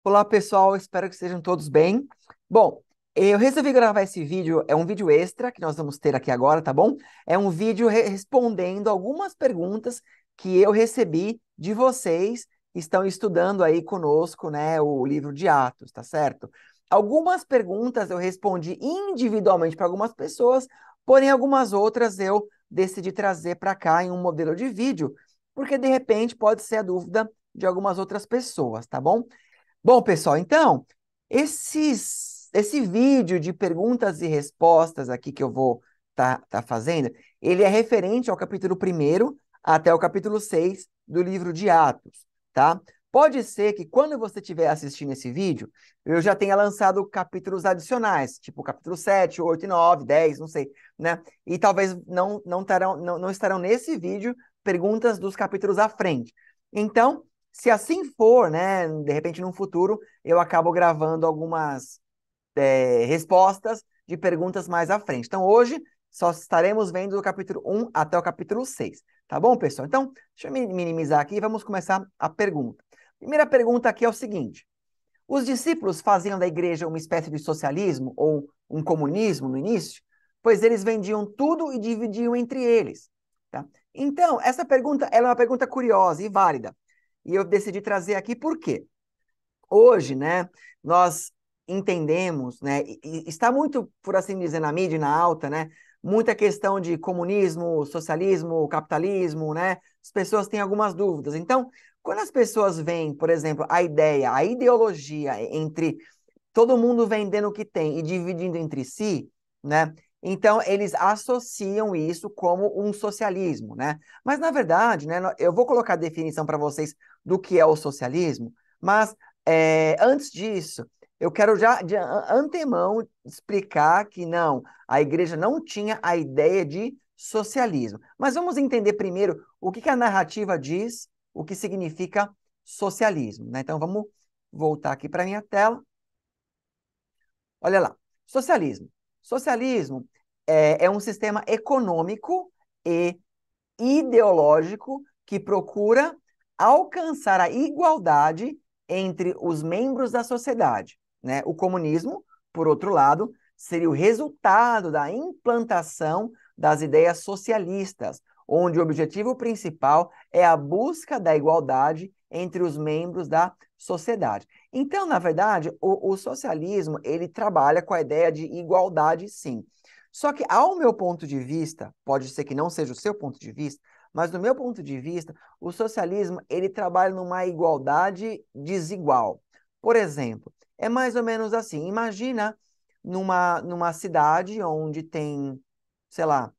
Olá, pessoal, espero que estejam todos bem. Bom, eu resolvi gravar esse vídeo, é um vídeo extra que nós vamos ter aqui agora, tá bom? É um vídeo respondendo algumas perguntas que eu recebi de vocês que estão estudando aí conosco, né, o livro de Atos, tá certo? Algumas perguntas eu respondi individualmente para algumas pessoas, porém algumas outras eu decidi trazer para cá em um modelo de vídeo, porque de repente pode ser a dúvida de algumas outras pessoas, tá bom? Bom, pessoal, então, esse vídeo de perguntas e respostas aqui que eu vou tá fazendo, ele é referente ao capítulo 1º até o capítulo 6 do livro de Atos, tá? Pode ser que quando você estiver assistindo esse vídeo, eu já tenha lançado capítulos adicionais, tipo o capítulo 7, 8 e 9, 10, não sei, né? E talvez não estarão nesse vídeo perguntas dos capítulos à frente. Então, se assim for, né, de repente no futuro, eu acabo gravando algumas respostas de perguntas mais à frente. Então, hoje, só estaremos vendo do capítulo 1 até o capítulo 6. Tá bom, pessoal? Então, deixa eu minimizar aqui e vamos começar a pergunta. Primeira pergunta aqui é o seguinte: os discípulos faziam da igreja uma espécie de socialismo ou um comunismo no início? Pois eles vendiam tudo e dividiam entre eles. Tá? Então, essa pergunta ela é uma pergunta curiosa e válida. E eu decidi trazer aqui por quê? Hoje, né, nós entendemos, né, e está muito, por assim dizer, na mídia, e na alta, né, muita questão de comunismo, socialismo, capitalismo, né, as pessoas têm algumas dúvidas. Então, quando as pessoas veem, por exemplo, a ideia, a ideologia entre todo mundo vendendo o que tem e dividindo entre si, né, então eles associam isso como um socialismo, né? Mas na verdade, né, eu vou colocar a definição para vocês do que é o socialismo, mas antes disso, eu quero já de antemão explicar que não, a igreja não tinha a ideia de socialismo. Mas vamos entender primeiro o que que a narrativa diz, o que significa socialismo, né? Então vamos voltar aqui para a minha tela. Olha lá, socialismo. Socialismo é um sistema econômico e ideológico que procura alcançar a igualdade entre os membros da sociedade, né? O comunismo, por outro lado, seria o resultado da implantação das ideias socialistas, onde o objetivo principal é a busca da igualdade entre os membros da sociedade. Então, na verdade, o socialismo, ele trabalha com a ideia de igualdade, sim. Só que, ao meu ponto de vista, pode ser que não seja o seu ponto de vista, mas do meu ponto de vista, o socialismo ele trabalha numa igualdade desigual. Por exemplo, é mais ou menos assim. Imagina numa cidade onde tem, sei lá,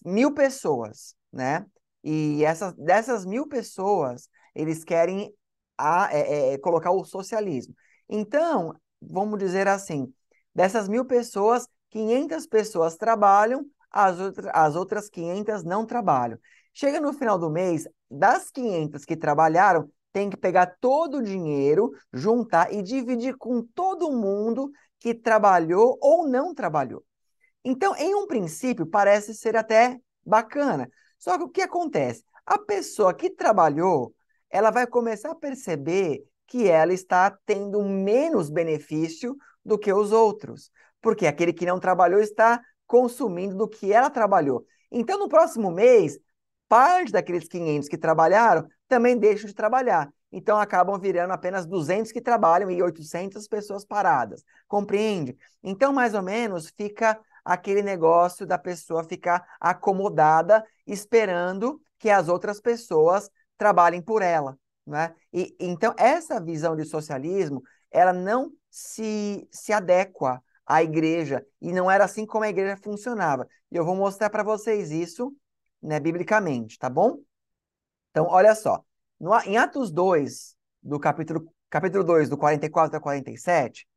1.000 pessoas, né? E dessas 1.000 pessoas, eles querem colocar o socialismo. Então, vamos dizer assim, dessas 1.000 pessoas, 500 pessoas trabalham, as outras 500 não trabalham. Chega no final do mês, das 500 que trabalharam, tem que pegar todo o dinheiro, juntar e dividir com todo mundo que trabalhou ou não trabalhou. Então, em um princípio, parece ser até bacana. Só que o que acontece? A pessoa que trabalhou, ela vai começar a perceber que ela está tendo menos benefício do que os outros, porque aquele que não trabalhou está consumindo do que ela trabalhou. Então, no próximo mês, parte daqueles 500 que trabalharam também deixam de trabalhar. Então, acabam virando apenas 200 que trabalham e 800 pessoas paradas. Compreende? Então, mais ou menos, fica aquele negócio da pessoa ficar acomodada, esperando que as outras pessoas trabalhem por ela, né? E então essa visão de socialismo, ela não se adequa à igreja e não era assim como a igreja funcionava. E eu vou mostrar para vocês isso, né, biblicamente, tá bom? Então, olha só, em Atos 2, do capítulo 2, do 44 a 47,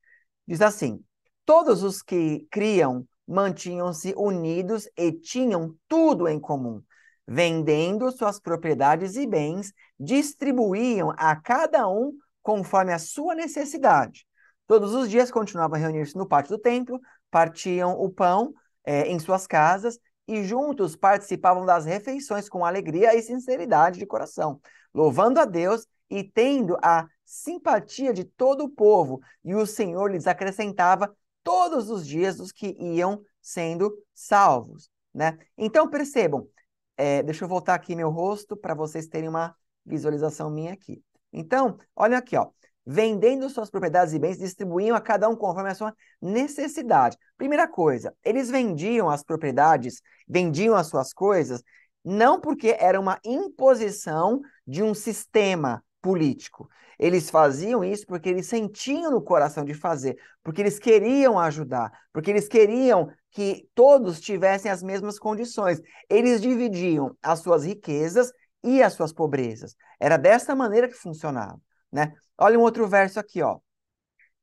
diz assim: todos os que criam mantinham-se unidos e tinham tudo em comum. Vendendo suas propriedades e bens, distribuíam a cada um conforme a sua necessidade. Todos os dias continuavam a reunir-se no pátio do templo, partiam o pão em suas casas e juntos participavam das refeições com alegria e sinceridade de coração, louvando a Deus e tendo a simpatia de todo o povo, e o Senhor lhes acrescentava todos os dias os que iam sendo salvos, né? Então, percebam, deixa eu voltar aqui meu rosto para vocês terem uma visualização minha aqui. Então, olha aqui, ó. Vendendo suas propriedades e bens, distribuíam a cada um conforme a sua necessidade. Primeira coisa, eles vendiam as propriedades, vendiam as suas coisas, não porque era uma imposição de um sistema político. Eles faziam isso porque eles sentiam no coração de fazer, porque eles queriam ajudar, porque eles queriam que todos tivessem as mesmas condições. Eles dividiam as suas riquezas e as suas pobrezas. Era dessa maneira que funcionava, né? Olha um outro verso aqui, ó.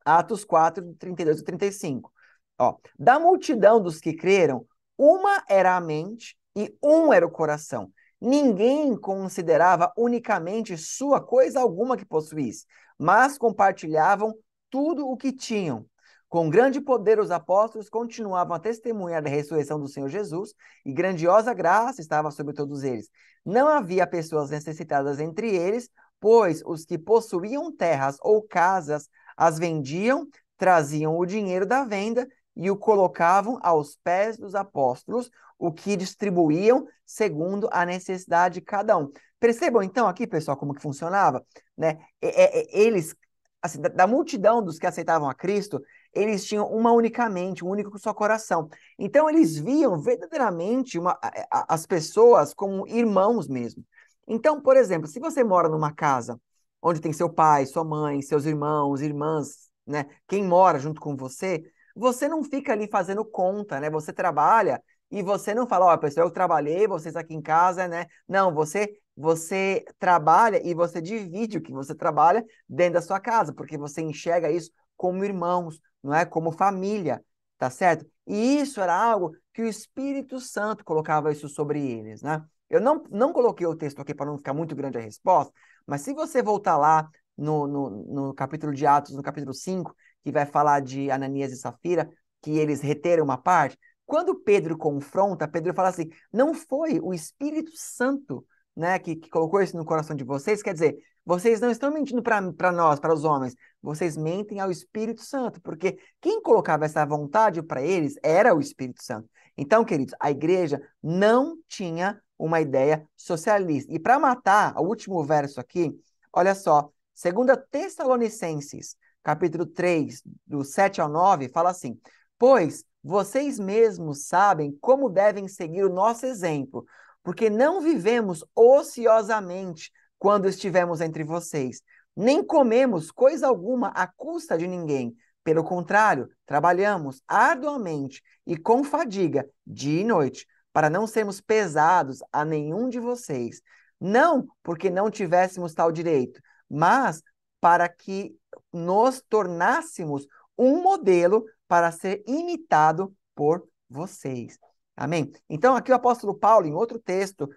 Atos 4, 32 e 35. Ó, da multidão dos que creram, uma era a mente e um era o coração. Ninguém considerava unicamente sua coisa alguma que possuísse, mas compartilhavam tudo o que tinham. Com grande poder, os apóstolos continuavam a testemunhar da ressurreição do Senhor Jesus, e grandiosa graça estava sobre todos eles. Não havia pessoas necessitadas entre eles, pois os que possuíam terras ou casas as vendiam, traziam o dinheiro da venda e o colocavam aos pés dos apóstolos, o que distribuíam segundo a necessidade de cada um. Percebam então aqui, pessoal, como que funcionava, né? Eles, assim, da multidão dos que aceitavam a Cristo, eles tinham uma única mente, um único só coração. Então eles viam verdadeiramente as pessoas como irmãos mesmo. Então, por exemplo, se você mora numa casa onde tem seu pai, sua mãe, seus irmãos, irmãs, né? Quem mora junto com você, você não fica ali fazendo conta, né? Você trabalha e você não fala, ó, pessoal, eu trabalhei, vocês aqui em casa, né? Não, você trabalha e você divide o que você trabalha dentro da sua casa, porque você enxerga isso como irmãos, não é? Como família, tá certo? E isso era algo que o Espírito Santo colocava isso sobre eles, né? Eu não coloquei o texto aqui para não ficar muito grande a resposta, mas se você voltar lá no capítulo de Atos, no capítulo 5, que vai falar de Ananias e Safira, que eles reteram uma parte, quando Pedro confronta, Pedro fala assim, não foi o Espírito Santo, né, que colocou isso no coração de vocês, quer dizer, vocês não estão mentindo para nós, para os homens, vocês mentem ao Espírito Santo, porque quem colocava essa vontade para eles era o Espírito Santo. Então, queridos, a igreja não tinha uma ideia socialista. E para matar, o último verso aqui, olha só, 2 Tessalonicenses, capítulo 3, do 7 ao 9, fala assim: pois vocês mesmos sabem como devem seguir o nosso exemplo, porque não vivemos ociosamente quando estivemos entre vocês, nem comemos coisa alguma à custa de ninguém. Pelo contrário, trabalhamos arduamente e com fadiga, dia e noite, para não sermos pesados a nenhum de vocês. Não porque não tivéssemos tal direito, mas para que nos tornássemos um modelo para ser imitado por vocês. Amém? Então, aqui o apóstolo Paulo, em outro texto,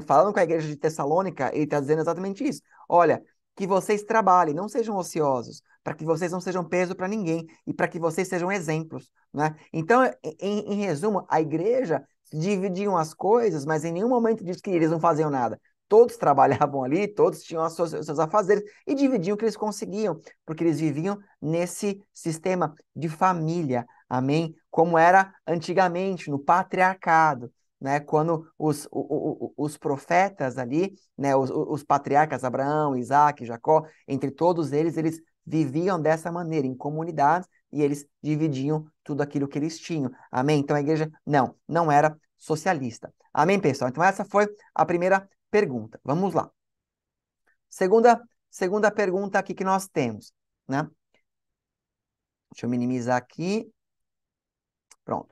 falando com a igreja de Tessalônica, ele está dizendo exatamente isso. Olha, que vocês trabalhem, não sejam ociosos, para que vocês não sejam peso para ninguém e para que vocês sejam exemplos, né? Então, em resumo, a igreja dividiam as coisas, mas em nenhum momento diz que eles não faziam nada. Todos trabalhavam ali, todos tinham os seus afazeres e dividiam o que eles conseguiam, porque eles viviam nesse sistema de família, amém? Como era antigamente, no patriarcado, né? Quando os profetas ali, né? Os patriarcas Abraão, Isaac, Jacó, entre todos eles viviam dessa maneira, em comunidades, e eles dividiam tudo aquilo que eles tinham, amém? Então a igreja, não era socialista. Amém, pessoal? Então essa foi a primeira pergunta. Vamos lá. Segunda pergunta aqui que nós temos, né? Deixa eu minimizar aqui. Pronto.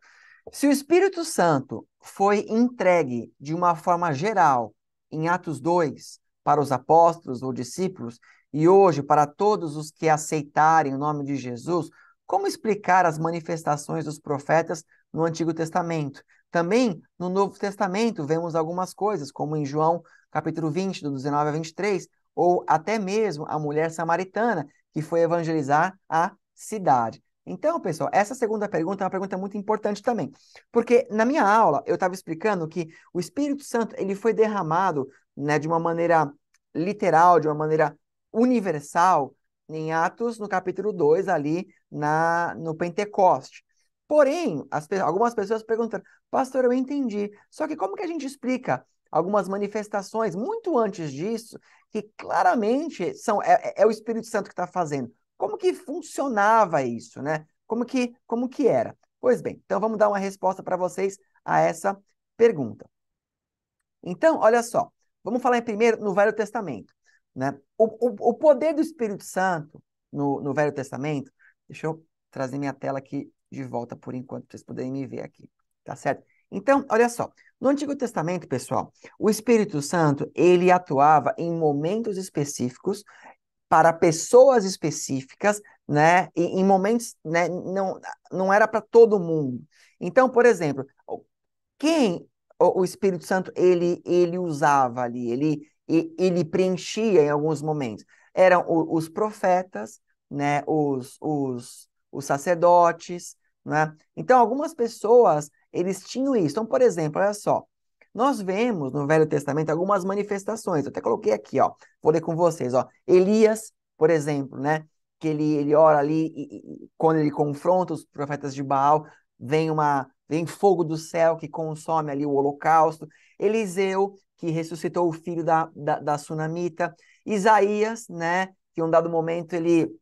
Se o Espírito Santo foi entregue de uma forma geral em Atos 2 para os apóstolos ou discípulos e hoje para todos os que aceitarem o nome de Jesus, como explicar as manifestações dos profetas no Antigo Testamento? Também no Novo Testamento vemos algumas coisas, como em João capítulo 20, do 19 a 23, ou até mesmo a mulher samaritana que foi evangelizar a cidade. Então, pessoal, essa segunda pergunta é uma pergunta muito importante também, porque na minha aula eu estava explicando que o Espírito Santo ele foi derramado, né, de uma maneira literal, de uma maneira universal em Atos, no capítulo 2 ali no Pentecoste. Porém, algumas pessoas perguntaram, pastor, eu entendi, só que como que a gente explica algumas manifestações muito antes disso, que claramente é o Espírito Santo que está fazendo? Como que funcionava isso, né? Como que era? Pois bem, então vamos dar uma resposta para vocês a essa pergunta. Então, olha só, vamos falar primeiro no Velho Testamento, né? O poder do Espírito Santo no Velho Testamento, deixa eu trazer minha tela aqui de volta por enquanto, para vocês poderem me ver aqui, tá certo? Então, olha só, no Antigo Testamento, pessoal, o Espírito Santo, ele atuava em momentos específicos, para pessoas específicas, né? E em momentos, né? Não era para todo mundo. Então, por exemplo, quem o Espírito Santo ele usava ali, ele preenchia em alguns momentos. Eram os profetas, né? Os sacerdotes, né? Então, algumas pessoas, eles tinham isso. Então, por exemplo, olha só, nós vemos no Velho Testamento algumas manifestações. Eu até coloquei aqui, ó. Vou ler com vocês, ó. Elias, por exemplo, né? Que ele ora ali e quando ele confronta os profetas de Baal, vem fogo do céu que consome ali o holocausto. Eliseu, que ressuscitou o filho da sunamita. Isaías, né? Que em um dado momento ele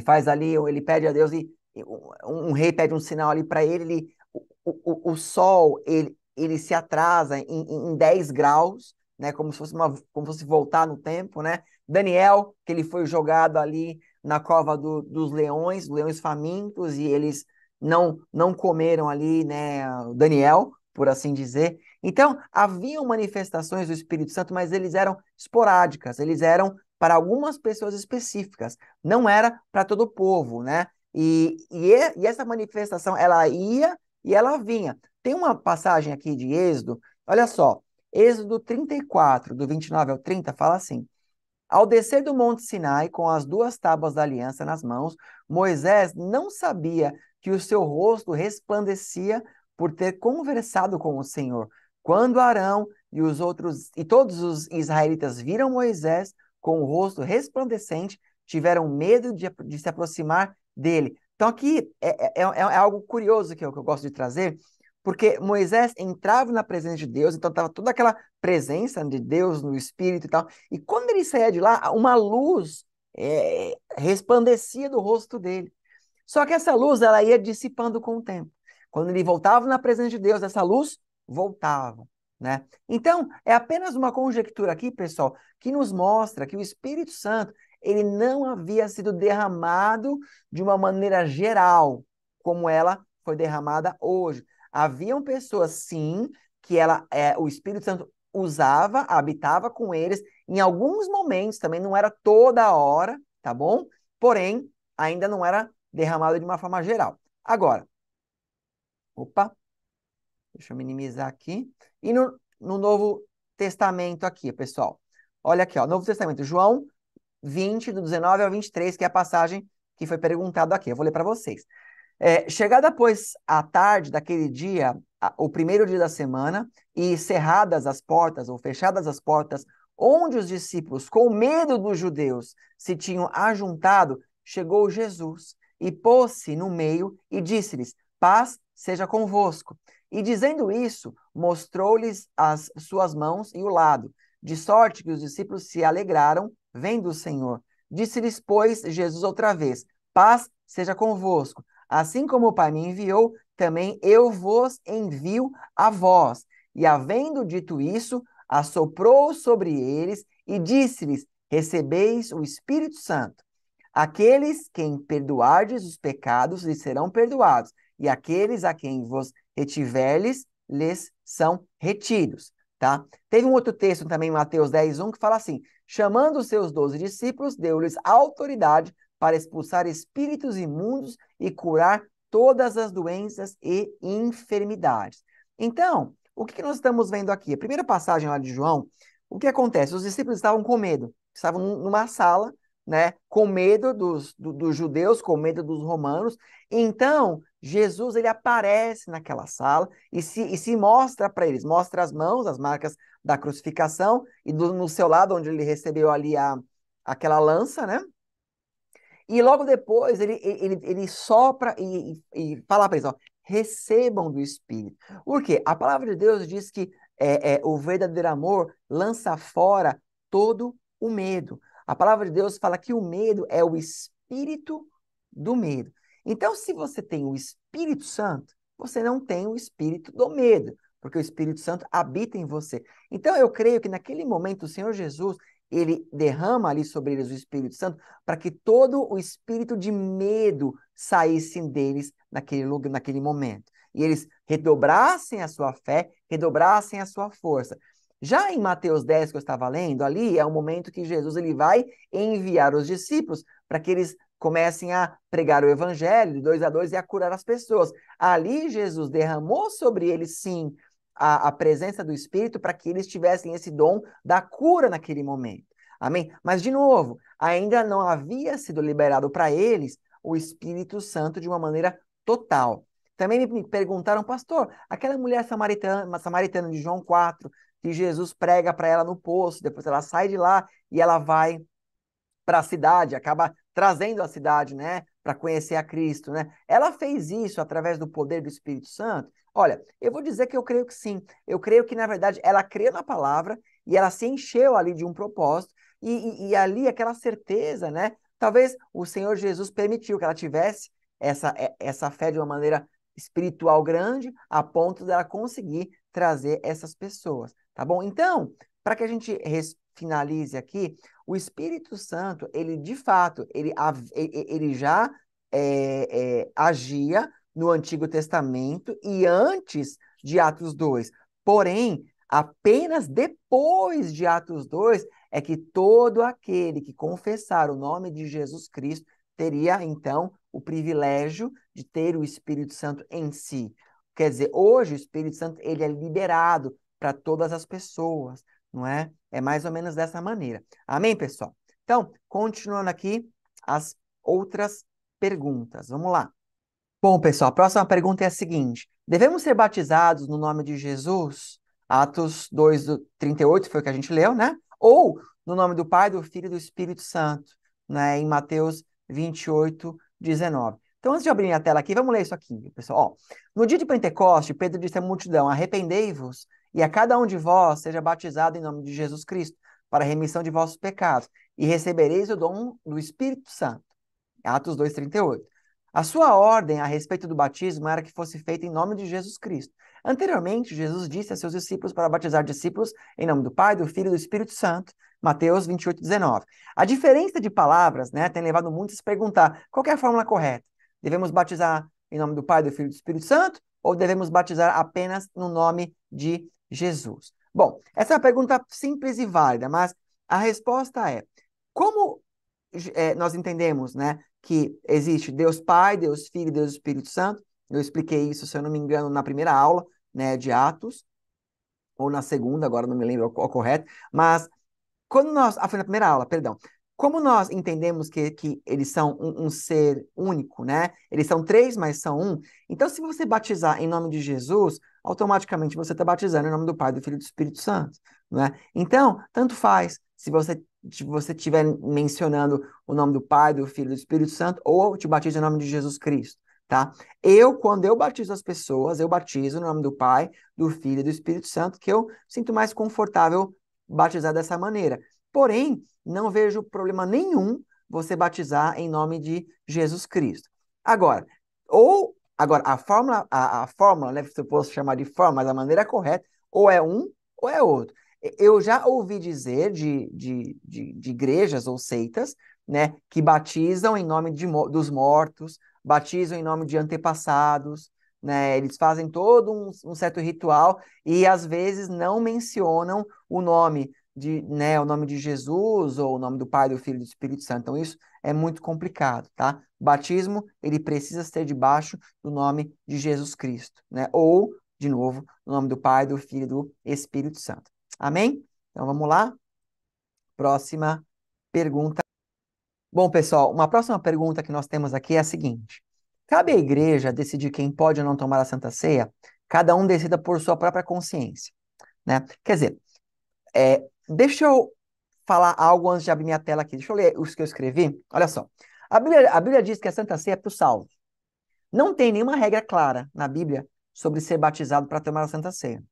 faz ali, ele pede a Deus e um rei pede um sinal ali para ele, o sol, ele se atrasa em 10 graus, né, como se fosse voltar no tempo, né? Daniel, que ele foi jogado ali na cova dos leões famintos, e eles não comeram ali, né, Daniel, por assim dizer. Então, haviam manifestações do Espírito Santo, mas eles eram esporádicas, eles eram para algumas pessoas específicas, não era para todo o povo, né? E essa manifestação, ela ia e ela vinha. Tem uma passagem aqui de Êxodo, olha só, Êxodo 34, do 29 ao 30, fala assim: ao descer do Monte Sinai com as duas tábuas da aliança nas mãos, Moisés não sabia que o seu rosto resplandecia por ter conversado com o Senhor. Quando Arão e os outros e todos os israelitas viram Moisés com o rosto resplandecente, tiveram medo de se aproximar dele. Então aqui é algo curioso que eu gosto de trazer, porque Moisés entrava na presença de Deus, então estava toda aquela presença de Deus no Espírito e tal. E quando ele saía de lá, uma luz resplandecia do rosto dele. Só que essa luz, ela ia dissipando com o tempo. Quando ele voltava na presença de Deus, essa luz voltava, né? Então, é apenas uma conjectura aqui, pessoal, que nos mostra que o Espírito Santo, ele não havia sido derramado de uma maneira geral, como ela foi derramada hoje. Haviam pessoas, sim, que o Espírito Santo usava, habitava com eles, em alguns momentos, também não era toda hora, tá bom? Porém, ainda não era derramado de uma forma geral. Agora, opa, deixa eu minimizar aqui. E no Novo Testamento aqui, pessoal. Olha aqui, ó, Novo Testamento, João 20, do 19 ao 23, que é a passagem que foi perguntada aqui. Eu vou ler para vocês. Chegada, pois, a tarde daquele dia, o primeiro dia da semana, e cerradas as portas, ou fechadas as portas, onde os discípulos, com medo dos judeus, se tinham ajuntado, chegou Jesus e pôs-se no meio e disse-lhes: paz seja convosco. E dizendo isso, mostrou-lhes as suas mãos e o lado, de sorte que os discípulos se alegraram, vendo o Senhor. Disse-lhes, pois, Jesus outra vez: paz seja convosco. Assim como o Pai me enviou, também eu vos envio a vós. E havendo dito isso, assoprou sobre eles e disse-lhes: recebeis o Espírito Santo. Aqueles quem perdoardes os pecados lhes serão perdoados, e aqueles a quem vos retiverdes lhes são retidos. Tá? Teve um outro texto também em Mateus 10:1 que fala assim: chamando os seus 12 discípulos, deu-lhes autoridade para expulsar espíritos imundos e curar todas as doenças e enfermidades. Então, o que nós estamos vendo aqui? A primeira passagem lá de João, o que acontece? Os discípulos estavam com medo, estavam numa sala, né, com medo dos judeus, com medo dos romanos. Então, Jesus, ele aparece naquela sala e se mostra para eles, mostra as mãos, as marcas da crucificação, e no seu lado, onde ele recebeu ali aquela lança, né? E logo depois ele sopra e fala para eles, ó, recebam do Espírito. Por quê? A palavra de Deus diz que o verdadeiro amor lança fora todo o medo. A palavra de Deus fala que o medo é o espírito do medo. Então, se você tem o Espírito Santo, você não tem o espírito do medo, porque o Espírito Santo habita em você. Então, eu creio que naquele momento o Senhor Jesus, ele derrama ali sobre eles o Espírito Santo para que todo o espírito de medo saísse deles naquele lugar, naquele momento. E eles redobrassem a sua fé, redobrassem a sua força. Já em Mateus 10, que eu estava lendo, ali é o momento que Jesus ele vai enviar os discípulos para que eles comecem a pregar o evangelho de 2 a 2 e a curar as pessoas. Ali Jesus derramou sobre eles, sim, a presença do Espírito para que eles tivessem esse dom da cura naquele momento. Amém? Mas, de novo, ainda não havia sido liberado para eles o Espírito Santo de uma maneira total. Também me perguntaram, pastor, aquela mulher samaritana de João 4, que Jesus prega para ela no poço, depois ela sai de lá e ela vai para a cidade, acaba trazendo a cidade, né, para conhecer a Cristo, né? Ela fez isso através do poder do Espírito Santo? Olha, eu vou dizer que eu creio que sim. Eu creio que, na verdade, ela crê na palavra e ela se encheu ali de um propósito e ali aquela certeza, né? Talvez o Senhor Jesus permitiu que ela tivesse essa fé de uma maneira espiritual grande, a ponto dela conseguir trazer essas pessoas, tá bom? Então, para que a gente finalize aqui, o Espírito Santo, ele de fato, ele já agia no Antigo Testamento e antes de Atos 2. Porém, apenas depois de Atos 2 é que todo aquele que confessar o nome de Jesus Cristo teria, então, o privilégio de ter o Espírito Santo em si. Quer dizer, hoje o Espírito Santo ele é liberado para todas as pessoas, não é? É mais ou menos dessa maneira. Amém, pessoal? Então, continuando aqui as outras perguntas. Vamos lá. Bom, pessoal, a próxima pergunta é a seguinte: devemos ser batizados no nome de Jesus? Atos 2:38 foi o que a gente leu, né? Ou no nome do Pai, do Filho e do Espírito Santo, né? Em Mateus 28:19. Então, antes de abrir a tela aqui, vamos ler isso aqui, pessoal. Ó, no dia de Pentecoste, Pedro disse à multidão: arrependei-vos e a cada um de vós seja batizado em nome de Jesus Cristo, para a remissão de vossos pecados, e recebereis o dom do Espírito Santo. Atos 2:38. A sua ordem a respeito do batismo era que fosse feita em nome de Jesus Cristo. Anteriormente, Jesus disse a seus discípulos para batizar discípulos em nome do Pai, do Filho e do Espírito Santo. Mateus 28:19. A diferença de palavras, né, tem levado muitos a se perguntar qual é a fórmula correta. Devemos batizar em nome do Pai, do Filho e do Espírito Santo? Ou devemos batizar apenas no nome de Jesus? Bom, essa é uma pergunta simples e válida, mas a resposta é: como nós entendemos, né, que existe Deus Pai, Deus Filho e Deus Espírito Santo. Eu expliquei isso, se eu não me engano, na primeira aula, né, de Atos, ou na segunda, agora não me lembro o correto, mas quando nós, foi na primeira aula, perdão, como nós entendemos que eles são um ser único, né? Eles são três, mas são um. Então, se você batizar em nome de Jesus, automaticamente você está batizando em nome do Pai, do Filho e do Espírito Santo, né? Então, tanto faz se você estiver mencionando o nome do Pai, do Filho e do Espírito Santo, ou te batiza em nome de Jesus Cristo, tá? Quando eu batizo as pessoas, eu batizo no nome do Pai, do Filho e do Espírito Santo, que eu sinto mais confortável batizar dessa maneira. Porém, não vejo problema nenhum você batizar em nome de Jesus Cristo. Agora, a fórmula, né, se eu posso chamar de fórmula, mas a maneira correta, ou é um ou é outro. Eu já ouvi dizer de igrejas ou seitas, né, que batizam em nome dos mortos, batizam em nome de antepassados, né, eles fazem todo um certo ritual e às vezes não mencionam o nome o nome de Jesus ou o nome do Pai, do Filho e do Espírito Santo. Então isso é muito complicado, tá? O batismo, ele precisa ser debaixo do nome de Jesus Cristo, né? Ou, de novo, no nome do Pai, do Filho e do Espírito Santo. Amém? Então vamos lá. Próxima pergunta. Bom, pessoal, uma próxima pergunta que nós temos aqui é a seguinte: cabe à igreja decidir quem pode ou não tomar a Santa Ceia? Cada um decida por sua própria consciência, né? Quer dizer, deixa eu falar algo antes de abrir minha tela aqui. Deixa eu ler os que eu escrevi. Olha só. A Bíblia diz que a Santa Ceia é para os salvos. Não tem nenhuma regra clara na Bíblia sobre ser batizado para tomar a Santa Ceia.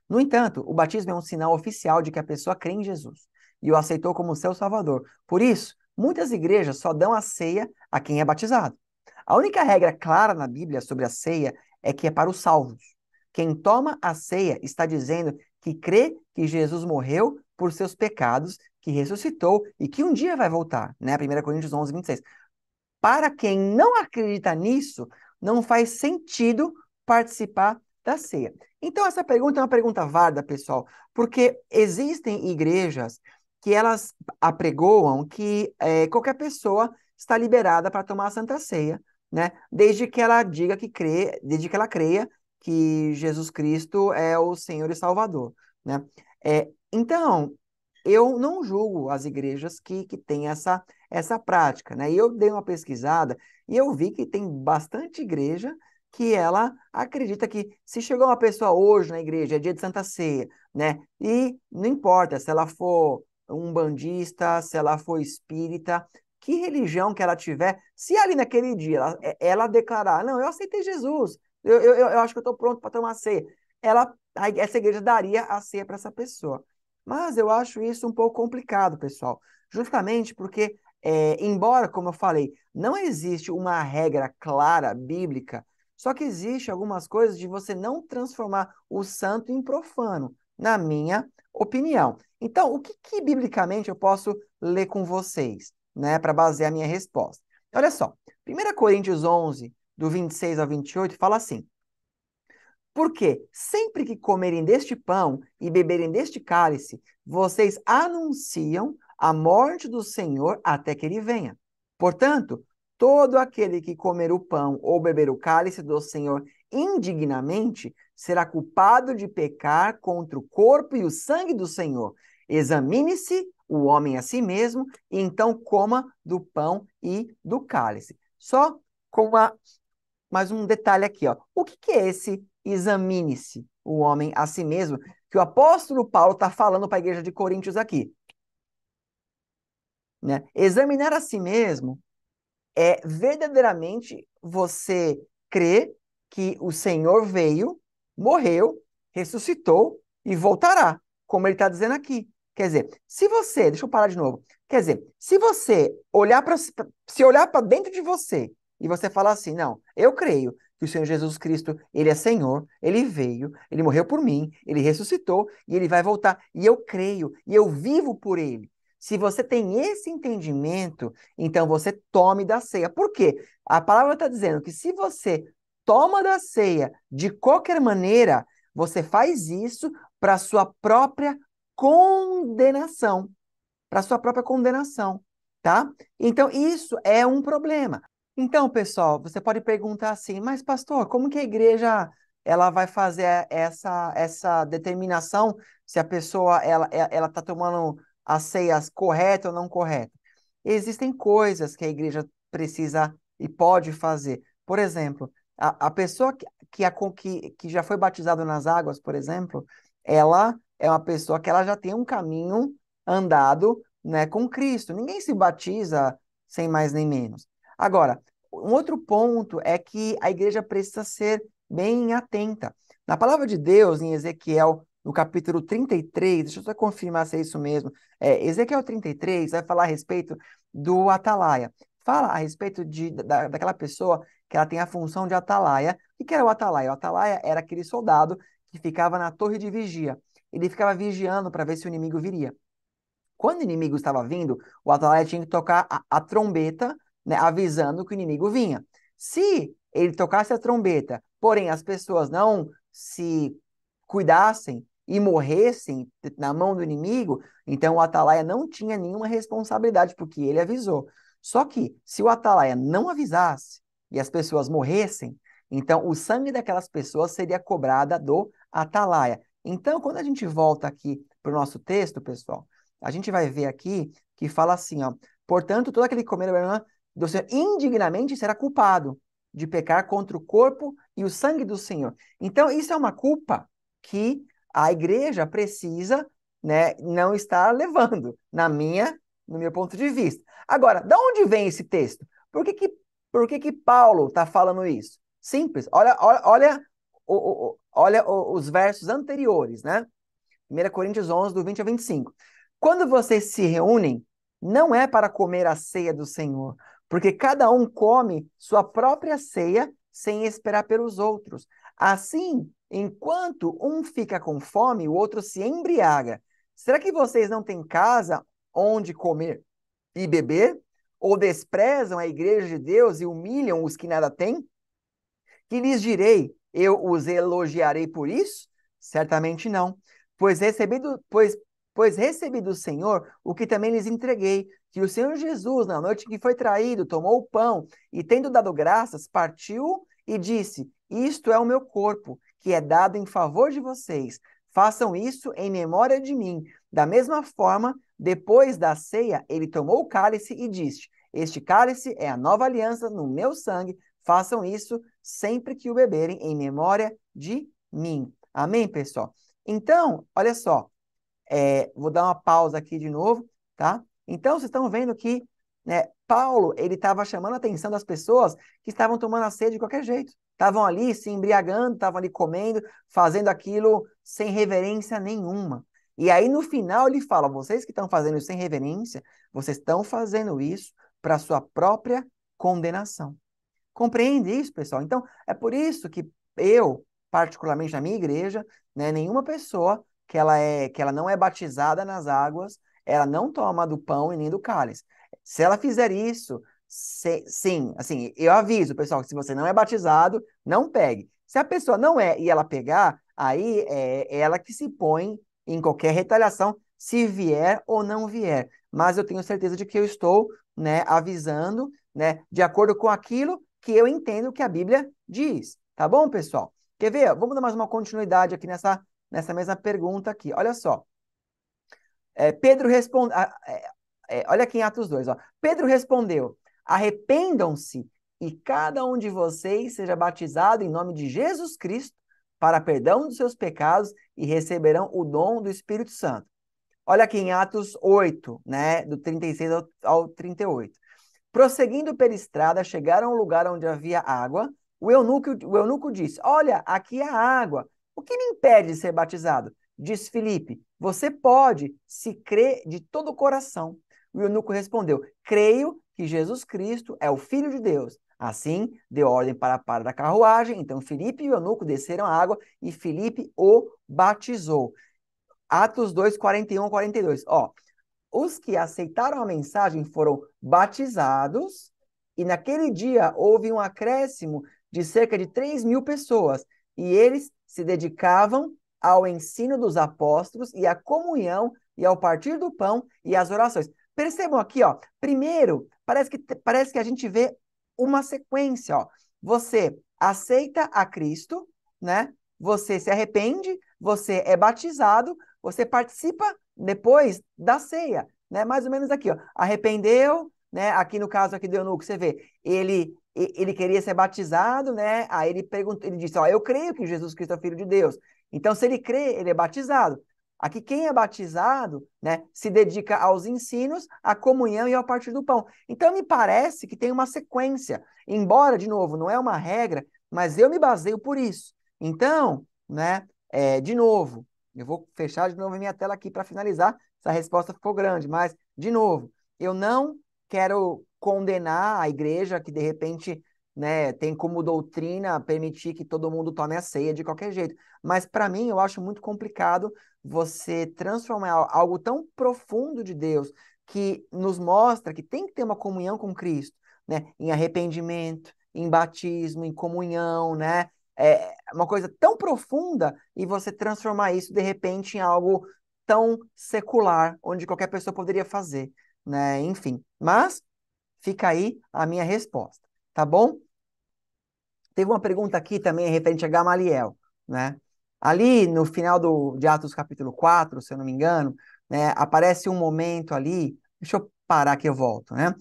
No entanto, o batismo é um sinal oficial de que a pessoa crê em Jesus e o aceitou como seu Salvador. Por isso, muitas igrejas só dão a ceia a quem é batizado. A única regra clara na Bíblia sobre a ceia é que é para os salvos. Quem toma a ceia está dizendo que crê que Jesus morreu por seus pecados, que ressuscitou e que um dia vai voltar, né? 1 Coríntios 11, 26. Para quem não acredita nisso, não faz sentido participar da ceia. Então, essa pergunta é uma pergunta válida, pessoal, porque existem igrejas que elas apregoam que qualquer pessoa está liberada para tomar a Santa Ceia, né? Desde que ela diga que crê, desde que ela creia que Jesus Cristo é o Senhor e Salvador, né? Então, eu não julgo as igrejas que têm essa prática, né? E eu dei uma pesquisada e eu vi que tem bastante igreja que ela acredita que se chegou uma pessoa hoje na igreja, é dia de Santa Ceia, né? E não importa se ela for umbandista, se ela for espírita, que religião que ela tiver, se ali naquele dia ela declarar, não, eu aceitei Jesus, eu acho que eu estou pronto para tomar ceia, essa igreja daria a ceia para essa pessoa. Mas eu acho isso um pouco complicado, pessoal, justamente porque, embora, como eu falei, não existe uma regra clara, bíblica, só que existe algumas coisas de você não transformar o santo em profano, na minha opinião. Então, o que biblicamente eu posso ler com vocês, né, para basear a minha resposta? Olha só, 1 Coríntios 11, do 26 ao 28, fala assim: porque sempre que comerem deste pão e beberem deste cálice, vocês anunciam a morte do Senhor até que ele venha. Portanto, todo aquele que comer o pão ou beber o cálice do Senhor indignamente será culpado de pecar contra o corpo e o sangue do Senhor. Examine-se o homem a si mesmo e então coma do pão e do cálice. Só com mais um detalhe aqui, ó. O que é esse examine-se o homem a si mesmo, que o apóstolo Paulo está falando para a igreja de Coríntios aqui, né? Examinar a si mesmo é verdadeiramente você crer que o Senhor veio, morreu, ressuscitou e voltará, como ele está dizendo aqui. Quer dizer, se você, deixa eu parar de novo. Quer dizer, se você olhar para dentro de você e você falar assim, não, eu creio que o Senhor Jesus Cristo, ele é Senhor, ele veio, ele morreu por mim, ele ressuscitou e ele vai voltar. E eu creio, e eu vivo por ele. Se você tem esse entendimento, então você tome da ceia. Por quê? A palavra está dizendo que se você toma da ceia de qualquer maneira, você faz isso para sua própria condenação. Para sua própria condenação, tá? Então, isso é um problema. Então, pessoal, você pode perguntar assim, mas pastor, como que a igreja ela vai fazer essa determinação se a pessoa ela está tomando as ceias correta ou não correta? Existem coisas que a igreja precisa e pode fazer. Por exemplo, a pessoa que já foi batizada nas águas, por exemplo, ela é uma pessoa que ela já tem um caminho andado, né, com Cristo. Ninguém se batiza sem mais nem menos. Agora, um outro ponto é que a igreja precisa ser bem atenta. Na palavra de Deus, em Ezequiel, no capítulo 33, deixa eu só confirmar se é isso mesmo. Ezequiel 33 vai falar a respeito do atalaia. Fala a respeito daquela pessoa que ela tem a função de atalaia. O que era o atalaia? O atalaia era aquele soldado que ficava na torre de vigia. Ele ficava vigiando para ver se o inimigo viria. Quando o inimigo estava vindo, o atalaia tinha que tocar a trombeta, né, avisando que o inimigo vinha. Se ele tocasse a trombeta, porém as pessoas não se cuidassem e morressem na mão do inimigo, então o atalaia não tinha nenhuma responsabilidade, porque ele avisou. Só que se o atalaia não avisasse e as pessoas morressem, então o sangue daquelas pessoas seria cobrada do atalaia. Então, quando a gente volta aqui para o nosso texto, pessoal, a gente vai ver aqui que fala assim, ó, portanto, todo aquele que comer do Senhor indignamente será culpado de pecar contra o corpo e o sangue do Senhor. Então, isso é uma culpa que a igreja precisa, né, não estar levando, no meu ponto de vista. Agora, de onde vem esse texto? Por que que Paulo está falando isso? Simples. Olha os versos anteriores, né? 1 Coríntios 11, do 20 a 25. Quando vocês se reúnem, não é para comer a ceia do Senhor, porque cada um come sua própria ceia sem esperar pelos outros. Assim, enquanto um fica com fome, o outro se embriaga. Será que vocês não têm casa onde comer e beber? Ou desprezam a igreja de Deus e humilham os que nada têm? Que lhes direi? Eu os elogiarei por isso? Certamente não. Pois recebi do Senhor o que também lhes entreguei, que o Senhor Jesus, na noite em que foi traído, tomou o pão e, tendo dado graças, partiu e disse: Isto é o meu corpo, que é dado em favor de vocês. Façam isso em memória de mim. Da mesma forma, depois da ceia, ele tomou o cálice e disse: Este cálice é a nova aliança no meu sangue. Façam isso sempre que o beberem em memória de mim. Amém, pessoal? Então, olha só, vou dar uma pausa aqui de novo, tá? Então, vocês estão vendo que, né, Paulo, ele estava chamando a atenção das pessoas que estavam tomando a ceia de qualquer jeito. Estavam ali se embriagando, estavam ali comendo, fazendo aquilo sem reverência nenhuma. E aí, no final, ele fala: vocês que estão fazendo isso sem reverência, vocês estão fazendo isso para sua própria condenação. Compreende isso, pessoal? Então, é por isso que eu, particularmente na minha igreja, né, nenhuma pessoa que ela não é batizada nas águas, ela não toma do pão e nem do cálice. Se ela fizer isso, sim, assim, eu aviso, pessoal, que se você não é batizado, não pegue. Se a pessoa não é e ela pegar, aí é ela que se põe em qualquer retaliação, se vier ou não vier. Mas eu tenho certeza de que eu estou, né, avisando, né, de acordo com aquilo que eu entendo que a Bíblia diz. Tá bom, pessoal? Quer ver? Vamos dar mais uma continuidade aqui nessa mesma pergunta aqui. Olha só. Pedro responde. Olha aqui em Atos 2. Ó. Pedro respondeu: arrependam-se e cada um de vocês seja batizado em nome de Jesus Cristo para perdão dos seus pecados e receberão o dom do Espírito Santo. Olha aqui em Atos 8, né, do 36 ao 38. Prosseguindo pela estrada, chegaram ao lugar onde havia água. O eunuco disse: Olha, aqui há água. O que me impede de ser batizado? Diz Filipe: Você pode, se crê de todo o coração. O eunuco respondeu: Creio que Jesus Cristo é o Filho de Deus. Assim, deu ordem para parar da carruagem. Então, Filipe e o eunuco desceram a água e Filipe o batizou. Atos 2, 41 a 42. Ó, os que aceitaram a mensagem foram batizados, e naquele dia houve um acréscimo de cerca de 3.000 pessoas, e eles se dedicavam ao ensino dos apóstolos e à comunhão e ao partir do pão e às orações. Percebam aqui, ó, primeiro, parece que a gente vê uma sequência, ó. Você aceita a Cristo, né? Você se arrepende, você é batizado, você participa depois da ceia, né? Mais ou menos aqui, ó. Arrependeu, né? Aqui no caso aqui do eunuco, você vê, ele queria ser batizado, né? Aí ele disse, ó, eu creio que Jesus Cristo é o Filho de Deus. Então, se ele crê, ele é batizado. Aqui, quem é batizado, né, se dedica aos ensinos, à comunhão e ao partir do pão. Então, me parece que tem uma sequência. Embora, de novo, não é uma regra, mas eu me baseio por isso. Então, né, de novo, eu vou fechar de novo a minha tela aqui para finalizar. Essa resposta ficou grande, mas, de novo, eu não quero condenar a igreja que, de repente, né, tem como doutrina permitir que todo mundo tome a ceia de qualquer jeito. Mas, para mim, eu acho muito complicado você transformar algo tão profundo de Deus, que nos mostra que tem que ter uma comunhão com Cristo, né, em arrependimento, em batismo, em comunhão, né? Uma coisa tão profunda e você transformar isso de repente em algo tão secular, onde qualquer pessoa poderia fazer, né? Enfim, mas fica aí a minha resposta, tá bom? Teve uma pergunta aqui também referente a Gamaliel, né? Ali no final de Atos capítulo 4, se eu não me engano, né, aparece um momento ali, deixa eu parar que eu volto, né?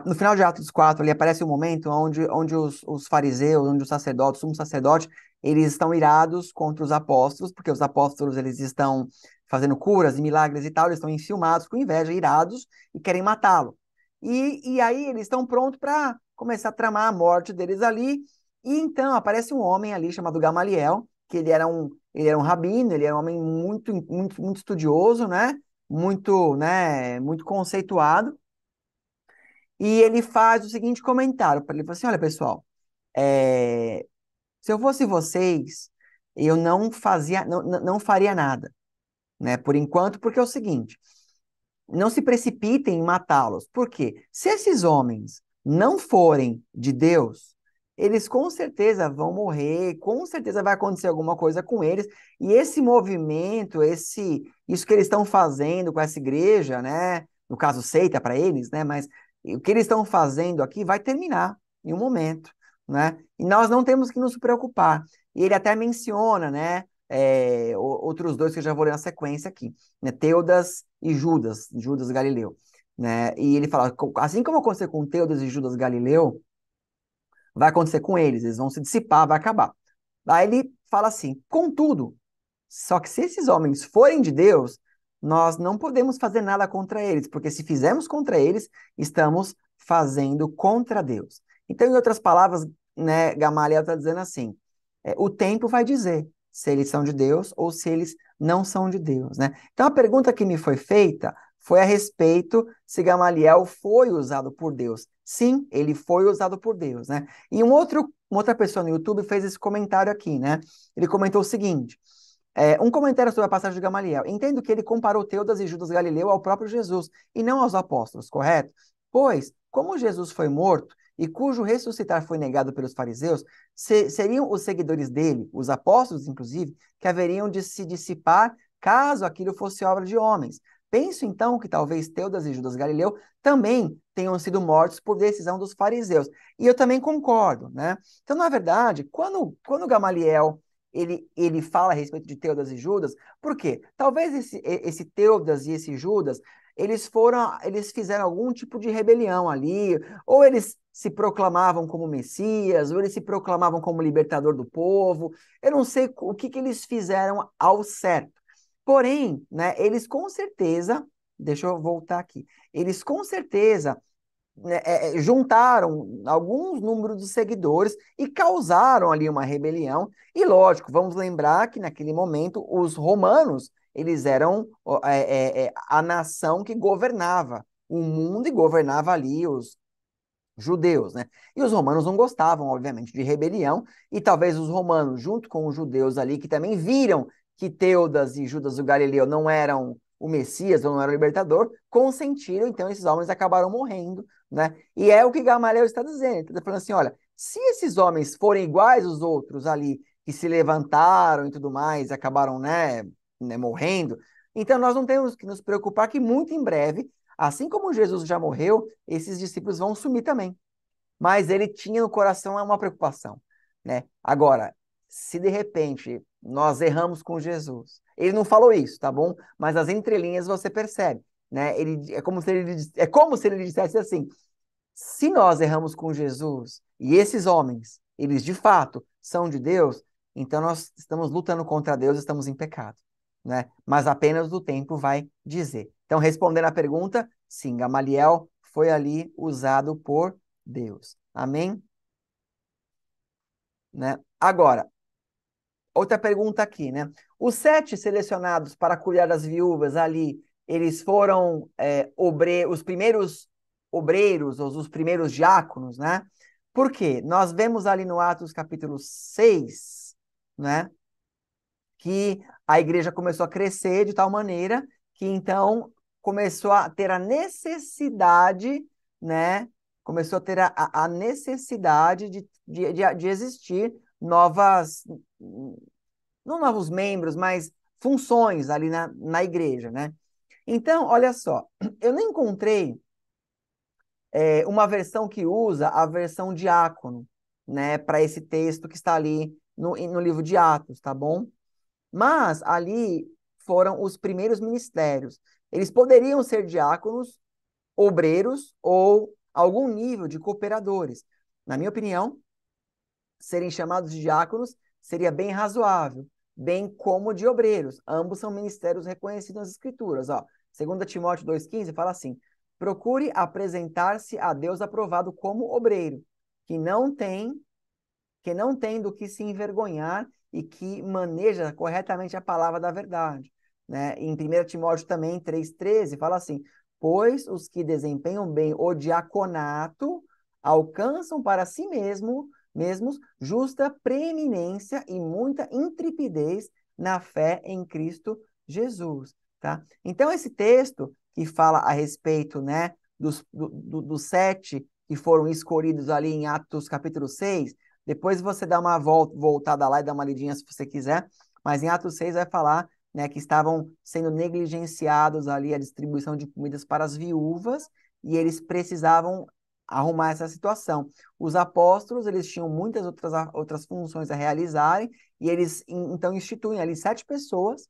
No final de Atos 4, ali aparece um momento onde os fariseus, onde os sacerdotes, o sumo sacerdote, eles estão irados contra os apóstolos, porque os apóstolos eles estão fazendo curas e milagres e tal, eles estão enciumados com inveja, irados e querem matá-lo. E aí eles estão prontos para começar a tramar a morte deles ali. E então aparece um homem ali chamado Gamaliel, que ele era um rabino, ele era um homem muito estudioso, né? Muito conceituado. E ele faz o seguinte comentário para ele, fala assim, olha, pessoal, é, se eu fosse vocês, eu não faria nada, né? Por enquanto, porque é o seguinte, não se precipitem em matá-los. Por quê? Se esses homens não forem de Deus, eles com certeza vão morrer, com certeza vai acontecer alguma coisa com eles, e esse movimento, isso que eles estão fazendo com essa igreja, né? No caso, seita para eles, né? Mas o que eles estão fazendo aqui vai terminar em um momento, né? E nós não temos que nos preocupar. E ele até menciona, né? Outros dois que eu já vou ler na sequência aqui, né? Teudas e Judas Galileu, né? E ele fala, assim como aconteceu com Teudas e Judas Galileu, vai acontecer com eles vão se dissipar, vai acabar. Aí ele fala assim, contudo, só que se esses homens forem de Deus, nós não podemos fazer nada contra eles, porque se fizermos contra eles, estamos fazendo contra Deus. Então, em outras palavras, né, Gamaliel está dizendo assim, o tempo vai dizer se eles são de Deus ou se eles não são de Deus, né? Então, a pergunta que me foi feita foi a respeito se Gamaliel foi usado por Deus. Sim, ele foi usado por Deus, né? E uma outra pessoa no YouTube fez esse comentário aqui, né? Ele comentou o seguinte, um comentário sobre a passagem de Gamaliel. Entendo que ele comparou Teudas e Judas Galileu ao próprio Jesus, e não aos apóstolos, correto? Pois, como Jesus foi morto, e cujo ressuscitar foi negado pelos fariseus, seriam os seguidores dele, os apóstolos inclusive, que haveriam de se dissipar caso aquilo fosse obra de homens. Penso então que talvez Teudas e Judas Galileu também tenham sido mortos por decisão dos fariseus. E eu também concordo, né? Então, na verdade, quando Gamaliel ele fala a respeito de Teudas e Judas, por quê? Talvez esse Teudas e esse Judas, eles fizeram algum tipo de rebelião ali, ou eles se proclamavam como Messias, ou eles se proclamavam como libertador do povo. Eu não sei o que eles fizeram ao certo. Porém, né, eles com certeza, deixa eu voltar aqui, eles com certeza, né, juntaram alguns números de seguidores e causaram ali uma rebelião. E lógico, vamos lembrar que naquele momento os romanos, eles eram a nação que governava o mundo e governava ali os judeus, né? E os romanos não gostavam, obviamente, de rebelião, e talvez os romanos, junto com os judeus ali, que também viram que Teudas e Judas do Galileu não eram o Messias, ou não eram o libertador, consentiram, então esses homens acabaram morrendo, né? E é o que Gamaliel está dizendo, ele está falando assim, olha, se esses homens forem iguais aos outros ali, que se levantaram e tudo mais, e acabaram, né, morrendo, então nós não temos que nos preocupar que muito em breve, assim como Jesus já morreu, esses discípulos vão sumir também. Mas ele tinha no coração uma preocupação, né? Agora, se de repente nós erramos com Jesus, ele não falou isso, tá bom? Mas as entrelinhas você percebe, né? É como se ele dissesse assim: se nós erramos com Jesus e esses homens, eles de fato são de Deus, então nós estamos lutando contra Deus, estamos em pecado, né? Mas apenas o tempo vai dizer. Então, respondendo à pergunta, sim, Gamaliel foi ali usado por Deus. Amém? Né? Agora, outra pergunta aqui, né? Os 7 selecionados para cuidar das viúvas ali, eles foram os primeiros obreiros, ou os primeiros diáconos, né? Por quê? Nós vemos ali no Atos capítulo 6, né? Que a igreja começou a crescer de tal maneira que então começou a ter a necessidade, né? Começou a ter a necessidade de existir novas, não novos membros, mas funções ali na igreja, né? Então, olha só, eu não encontrei uma versão que usa a versão diácono, né, para esse texto que está ali no livro de Atos, tá bom? Mas ali foram os primeiros ministérios. Eles poderiam ser diáconos, obreiros ou algum nível de cooperadores. Na minha opinião, serem chamados de diáconos seria bem razoável, bem como de obreiros. Ambos são ministérios reconhecidos nas Escrituras. Ó, 2 Timóteo 2,15 fala assim: procure apresentar-se a Deus aprovado como obreiro, que não tem do que se envergonhar e que maneja corretamente a palavra da verdade. Né? Em 1 Timóteo também, 3,13, fala assim, pois os que desempenham bem o diaconato alcançam para si mesmos justa preeminência e muita intrepidez na fé em Cristo Jesus. Tá? Então, esse texto que fala a respeito, né, dos 7 que foram escolhidos ali em Atos capítulo 6, depois você dá uma voltada lá e dá uma lidinha se você quiser, mas em Atos 6 vai falar, né, que estavam sendo negligenciados ali a distribuição de comidas para as viúvas e eles precisavam arrumar essa situação. Os apóstolos, eles tinham muitas outras funções a realizarem e eles então instituem ali 7 pessoas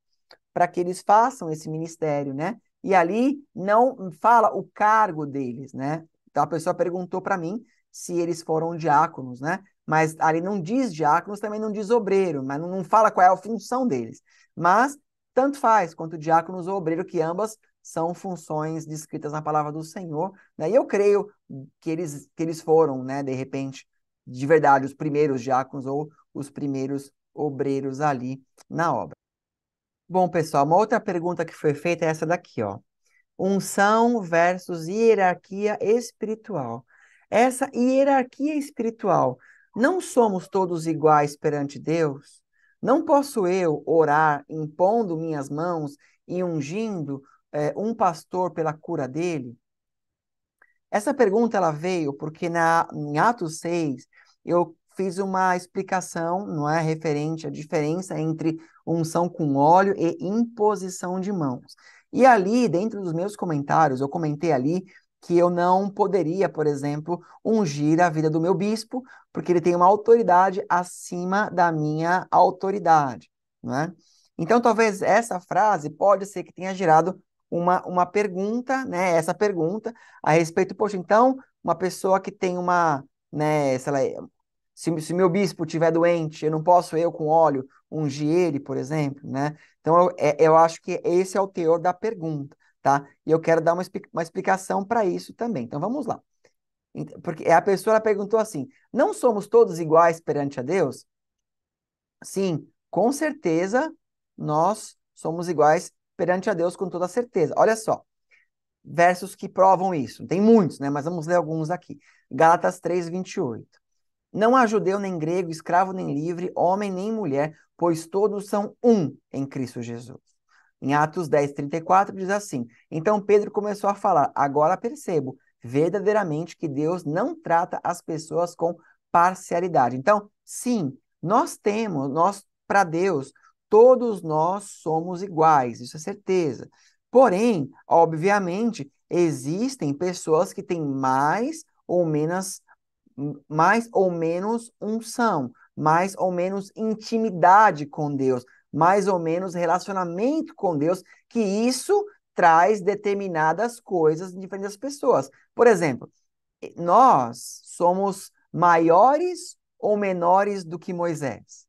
para que eles façam esse ministério, né? E ali não fala o cargo deles, né? Então a pessoa perguntou para mim se eles foram diáconos, né? Mas ali não diz diáconos, também não diz obreiro, mas não fala qual é a função deles. Mas tanto faz, quanto diáconos ou obreiro, que ambas são funções descritas na palavra do Senhor, né? E eu creio que eles foram, né, de repente, de verdade, os primeiros diáconos ou os primeiros obreiros ali na obra. Bom, pessoal, uma outra pergunta que foi feita é essa daqui, ó. Unção versus hierarquia espiritual. Essa hierarquia espiritual, não somos todos iguais perante Deus? Não posso eu orar impondo minhas mãos e ungindo um pastor pela cura dele? Essa pergunta ela veio porque em Atos 6 eu fiz uma explicação, não é, referente à diferença entre unção com óleo e imposição de mãos. E ali, dentro dos meus comentários, eu comentei ali que eu não poderia, por exemplo, ungir a vida do meu bispo, porque ele tem uma autoridade acima da minha autoridade, não é? Então, talvez essa frase pode ser que tenha gerado uma pergunta, né? Essa pergunta a respeito, poxa, então, uma pessoa que tem uma, né, sei lá, se meu bispo estiver doente, eu não posso eu com óleo ungir ele, por exemplo, né? Então, eu acho que esse é o teor da pergunta, tá? E eu quero dar uma explicação para isso também. Então, vamos lá. Porque a pessoa ela perguntou assim, não somos todos iguais perante a Deus? Sim, com certeza, nós somos iguais perante a Deus com toda certeza. Olha só, versos que provam isso. Tem muitos, né? Mas vamos ler alguns aqui. Gálatas 3:28. Não há judeu nem grego, escravo nem livre, homem nem mulher, pois todos são um em Cristo Jesus. Em Atos 10:34 diz assim: Então Pedro começou a falar: Agora percebo verdadeiramente que Deus não trata as pessoas com parcialidade. Então, sim, para Deus, todos nós somos iguais, isso é certeza. Porém, obviamente, existem pessoas que têm mais ou menos unção, mais ou menos intimidade com Deus, mais ou menos relacionamento com Deus, que isso traz determinadas coisas em diferentes pessoas. Por exemplo, nós somos maiores ou menores do que Moisés?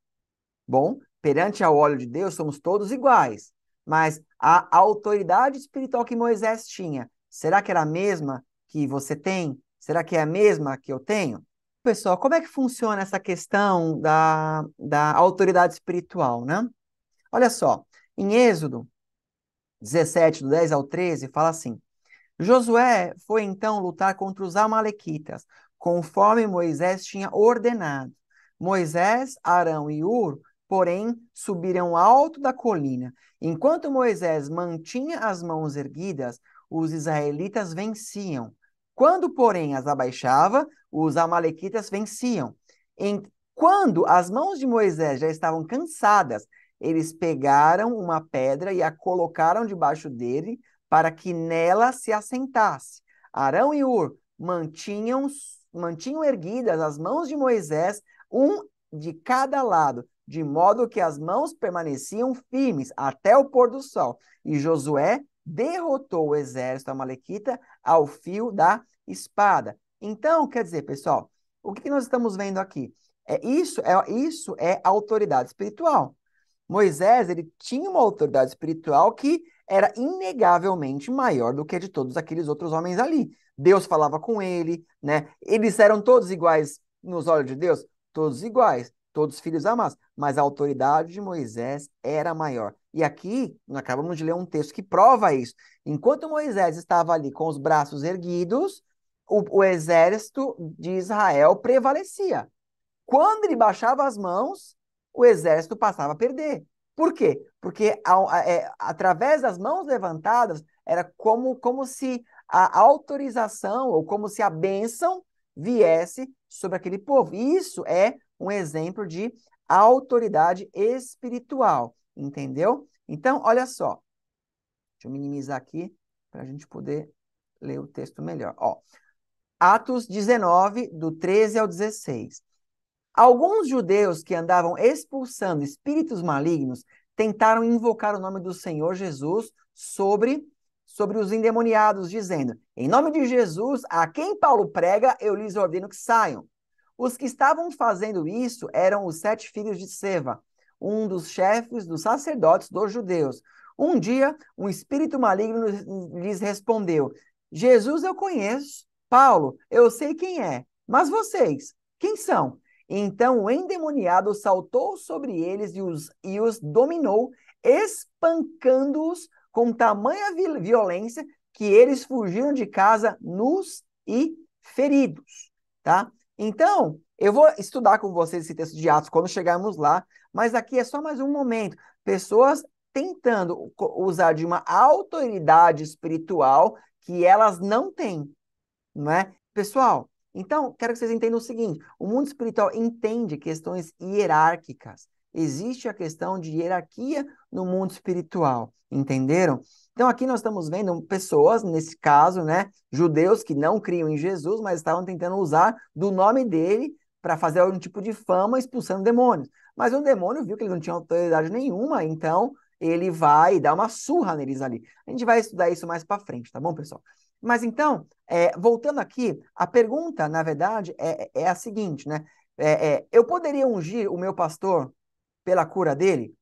Bom, perante ao óleo de Deus, somos todos iguais, mas a autoridade espiritual que Moisés tinha, será que era a mesma que você tem? Será que é a mesma que eu tenho? Pessoal, como é que funciona essa questão da autoridade espiritual, né? Olha só, em Êxodo 17, do 10 ao 13, fala assim: Josué foi então lutar contra os amalequitas, conforme Moisés tinha ordenado. Moisés, Arão e Hur, porém, subiram alto da colina. Enquanto Moisés mantinha as mãos erguidas, os israelitas venciam. Quando, porém, as abaixava, os amalequitas venciam. Quando as mãos de Moisés já estavam cansadas, eles pegaram uma pedra e a colocaram debaixo dele, para que nela se assentasse. Arão e Hur mantinham erguidas as mãos de Moisés, um de cada lado, de modo que as mãos permaneciam firmes até o pôr do sol. E Josué derrotou o exército amalequita ao fio da espada. Então, quer dizer, pessoal, o que nós estamos vendo aqui? Isso é autoridade espiritual. Moisés, ele tinha uma autoridade espiritual que era inegavelmente maior do que a de todos aqueles outros homens ali. Deus falava com ele, né? Eles eram todos iguais nos olhos de Deus? Todos iguais, todos filhos amados, mas a autoridade de Moisés era maior. E aqui, nós acabamos de ler um texto que prova isso. Enquanto Moisés estava ali com os braços erguidos, o exército de Israel prevalecia. Quando ele baixava as mãos, o exército passava a perder. Por quê? Porque através das mãos levantadas, era como se a autorização ou como se a bênção viesse sobre aquele povo. E isso é um exemplo de autoridade espiritual, entendeu? Então, olha só. Deixa eu minimizar aqui para a gente poder ler o texto melhor. Ó, Atos 19, do 13 ao 16. Alguns judeus que andavam expulsando espíritos malignos tentaram invocar o nome do Senhor Jesus sobre os endemoniados, dizendo: em nome de Jesus, a quem Paulo prega, eu lhes ordeno que saiam. Os que estavam fazendo isso eram os 7 filhos de Seva, um dos chefes dos sacerdotes dos judeus. Um dia, um espírito maligno lhes respondeu: Jesus eu conheço, Paulo, eu sei quem é, mas vocês, quem são? Então o endemoniado saltou sobre eles e os dominou, espancando-os com tamanha violência que eles fugiram de casa nus e feridos, tá? Então, eu vou estudar com vocês esse texto de Atos quando chegarmos lá, mas aqui é só mais um momento. Pessoas tentando usar de uma autoridade espiritual que elas não têm, não é? Pessoal, então, quero que vocês entendam o seguinte: o mundo espiritual entende questões hierárquicas. Existe a questão de hierarquia no mundo espiritual, entenderam? Então, aqui nós estamos vendo pessoas, nesse caso, né, judeus que não criam em Jesus, mas estavam tentando usar do nome dele para fazer algum tipo de fama expulsando demônios. Mas o demônio viu que ele não tinha autoridade nenhuma, então ele vai dar uma surra neles ali. A gente vai estudar isso mais para frente, tá bom, pessoal? Mas então, voltando aqui, a pergunta, na verdade, é a seguinte, né? Eu poderia ungir o meu pastor pela cura dele?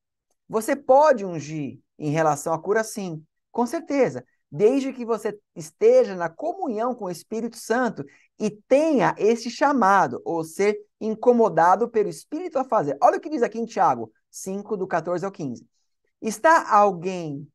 Você pode ungir em relação à cura, sim, com certeza, desde que você esteja na comunhão com o Espírito Santo e tenha esse chamado, ou ser incomodado pelo Espírito a fazer. Olha o que diz aqui em Tiago 5, do 14 ao 15. Está alguém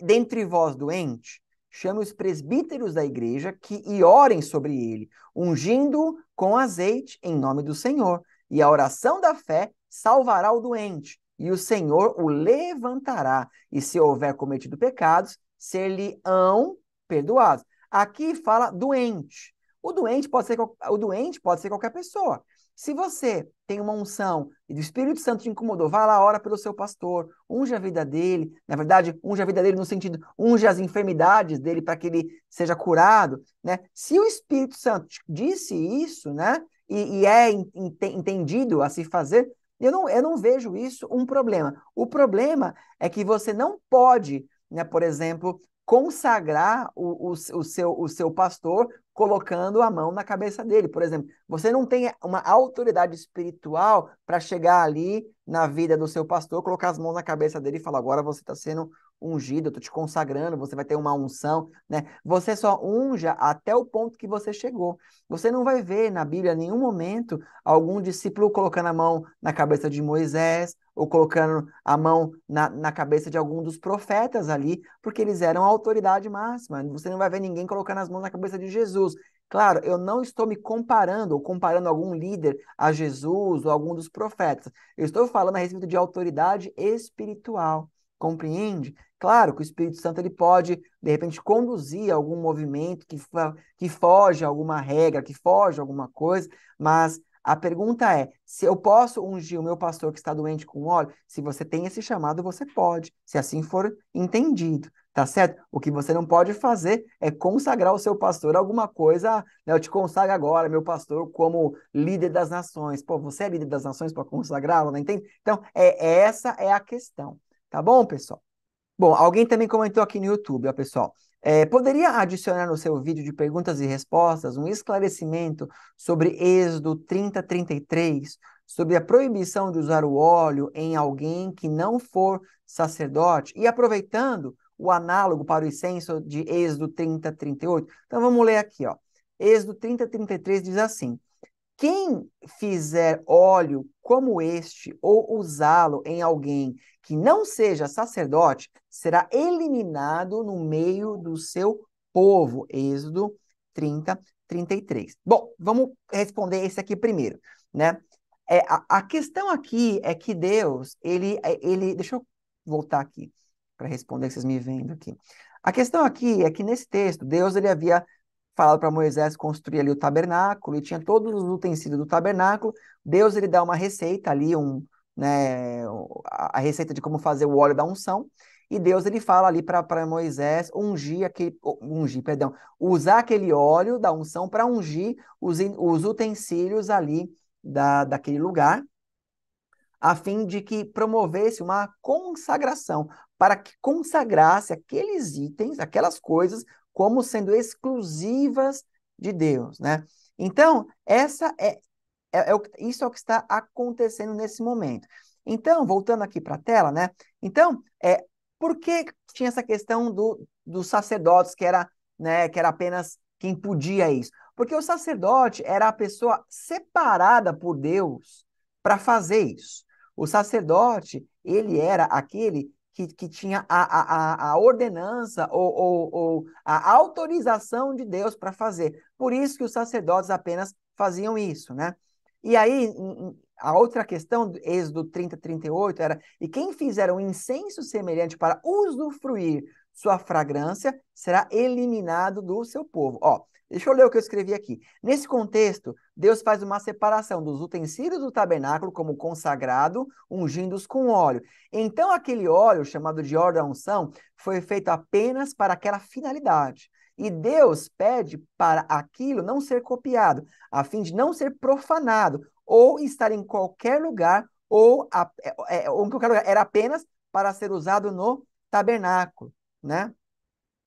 dentre vós doente? Chame os presbíteros da igreja e orem sobre ele, ungindo com azeite em nome do Senhor. E a oração da fé salvará o doente, e o Senhor o levantará. E se houver cometido pecados, ser-lhe-ão perdoados. Aqui fala doente. O doente pode ser qualquer pessoa. Se você tem uma unção e o Espírito Santo te incomodou, vai lá, ora pelo seu pastor, unge a vida dele, na verdade, unge a vida dele no sentido, unge as enfermidades dele para que ele seja curado, né? Se o Espírito Santo disse isso, né, e é entendido a se fazer, eu não vejo isso um problema. O problema é que você não pode, né, por exemplo, consagrar o seu pastor colocando a mão na cabeça dele. Por exemplo, você não tem uma autoridade espiritual para chegar ali na vida do seu pastor, colocar as mãos na cabeça dele e falar: agora você está sendo ungido, eu estou te consagrando, você vai ter uma unção, né? Você só unja até o ponto que você chegou. Você não vai ver na Bíblia em nenhum momento algum discípulo colocando a mão na cabeça de Moisés ou colocando a mão na cabeça de algum dos profetas ali, porque eles eram a autoridade máxima. Você não vai ver ninguém colocando as mãos na cabeça de Jesus. Claro, eu não estou me comparando ou comparando algum líder a Jesus ou algum dos profetas. Eu estou falando a respeito de autoridade espiritual. Compreende? Claro que o Espírito Santo ele pode, de repente, conduzir algum movimento que foge a alguma regra, que foge a alguma coisa, mas a pergunta é: se eu posso ungir o meu pastor que está doente com óleo? Se você tem esse chamado, você pode, se assim for entendido, tá certo? O que você não pode fazer é consagrar o seu pastor a alguma coisa, né? Eu te consagro agora, meu pastor, como líder das nações. Pô, você é líder das nações para consagrá-lo, não entende? Então, essa é a questão, tá bom, pessoal? Bom, alguém também comentou aqui no YouTube, ó, pessoal. Poderia adicionar no seu vídeo de perguntas e respostas um esclarecimento sobre Êxodo 30:33, sobre a proibição de usar o óleo em alguém que não for sacerdote? E aproveitando, o análogo para o incenso de Êxodo 30, 38? Então vamos ler aqui, ó. Êxodo 30, 33 diz assim: quem fizer óleo como este, ou usá-lo em alguém que não seja sacerdote, será eliminado no meio do seu povo. Êxodo 30, 33. Bom, vamos responder esse aqui primeiro, né? A questão aqui é que Deus, deixa eu voltar aqui para responder, que vocês me vendo aqui. A questão aqui é que nesse texto, Deus ele havia falado para Moisés construir ali o tabernáculo, e tinha todos os utensílios do tabernáculo. Deus ele dá uma receita ali, né, a receita de como fazer o óleo da unção, e Deus ele fala ali para Moisés usar aquele óleo da unção para ungir os utensílios ali daquele lugar, a fim de que promovesse uma consagração, para que consagrasse aqueles itens, aquelas coisas, como sendo exclusivas de Deus, né? Então, isso é o que está acontecendo nesse momento. Então, voltando aqui para a tela, né? Então, por que tinha essa questão dos sacerdotes, né, que era apenas quem podia isso? Porque o sacerdote era a pessoa separada por Deus para fazer isso. O sacerdote, ele era aquele que tinha a ordenança ou a autorização de Deus para fazer. Por isso que os sacerdotes apenas faziam isso, né? E aí, a outra questão, do Êxodo 30, 38, era: e quem fizer um incenso semelhante para usufruir sua fragrância, será eliminado do seu povo. Ó, deixa eu ler o que eu escrevi aqui. Nesse contexto, Deus faz uma separação dos utensílios do tabernáculo como consagrado, ungindo-os com óleo. Então, aquele óleo, chamado de óleo da unção, foi feito apenas para aquela finalidade. E Deus pede para aquilo não ser copiado, a fim de não ser profanado, ou estar em qualquer lugar, ou em qualquer lugar. Era apenas para ser usado no tabernáculo, né?